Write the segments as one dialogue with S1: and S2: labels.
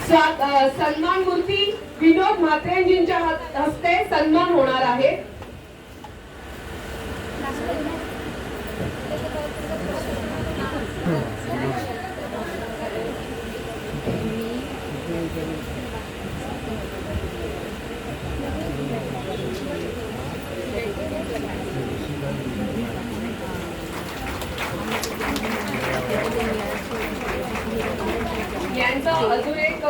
S1: सन्मान मूर्ती विनोद म्हात्रेंजींच्या हस्ते सन्मान होणार आहे। यांचं अजून एक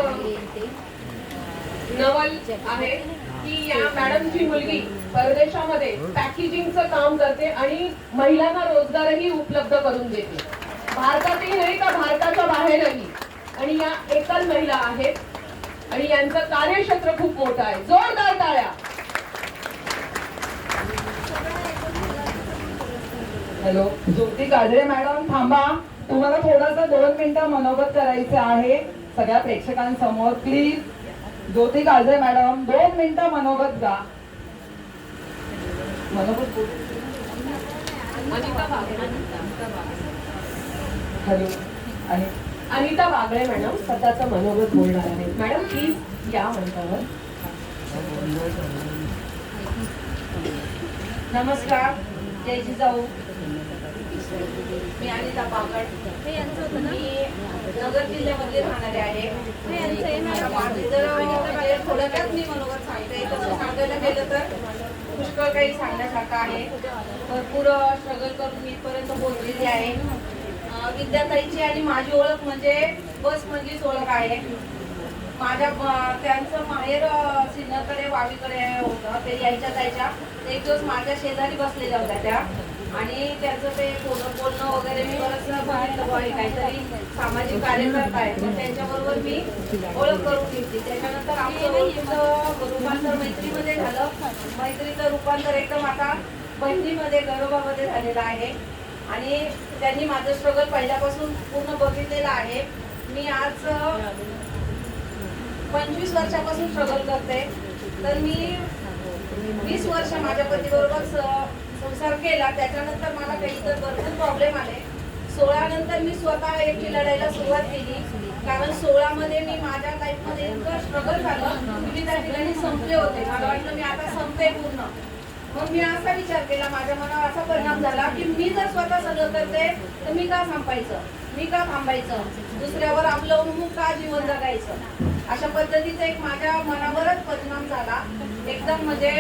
S1: नवल आहे की या मॅडमची मुलगी परदेशामध्ये पॅकेजिंगचं काम करते आणि महिलांना रोजगारही उपलब्ध करून देते, भारतातही नाही तर भारताच्या बाहेरही। आणि या एकल महिला आहेत आणि यांचं कार्यक्षेत्र खूप मोठं आहे। जोरदार टाळ्या।
S2: हॅलो, ज्योती काजळे मॅडम थांबा, तुम्हाला थोडंसं 2 मिनिटं मनोगत करायचे आहे सगळ्या प्रेक्षकांसमोर, प्लीज। ज्योती काजळे मॅडम 2 मिनिटं मनोगत गा। मनोगत हॅलो, आणि
S1: अनिता बागळे मॅडम स्वतःचं मनोगत बोलणार आहे। मॅडम प्लीज या मंचावर।
S3: नमस्कार, जय जिजाऊ। मी अनिता बागड, मी नगर जिल्ह्यामध्ये राहणारे आहे। थोडक्यात मी मनोगत सांगते। तसं सांगायला गेलं तर पुष्कळ काही सांगण्यासारखं आहे, भरपूर स्ट्रगल करून मी इथपर्यंत पोहोचलेली आहे। विद्याताईची आणि माझी ओळख म्हणजे बस म्हणजेच ओळख आहे। माझ्या त्यांचं माहेर सिन्नरकडे वावीकडे होतं, ते यायच्या जायच्या। एक दिवस माझ्या शेजारी बसलेल्या होत्या त्या, आणि त्यांचं ते बोलणं वगैरे मी बरंच बघितलं, काहीतरी सामाजिक कार्यकर्ता आहे, तर त्यांच्याबरोबर मी ओळख करून घेतली। त्याच्यानंतर आमचं रूपांतर मैत्रीमध्ये झालं। मैत्रीचं रूपांतर एकदम आता बहिणीमध्ये गौरवामध्ये झालेलं आहे, आणि त्यांनी माझं स्ट्रगल पहिल्यापासून पूर्ण बघितलेलं आहे। मी आज 25 वर्षापासून स्ट्रगल करते, तर मी 20 वर्ष माझ्या पतीबरोबर संसार केला। त्याच्यानंतर मला काही इतर भरपूर प्रॉब्लेम आले। 16 नंतर मी स्वतः एकटी लढायला सुरुवात केली, कारण 16 मध्ये मी माझ्या लाईफमध्ये इतकं स्ट्रगल झालं, मी त्या ठिकाणी संपले होते। मला वाटलं मी आता संपते पूर्ण। मग मी असा विचार केला, माझ्या मनावर असा परिणाम झाला की मी जर स्वतः सगळं करते तर मी का संपायचं, मी का थांबायचं, दुसऱ्यावर आपलं अवलंबून का जीवन जगायचं। अशा पद्धतीचा एक माझ्या मनावरच परिणाम झाला। एकदम म्हणजे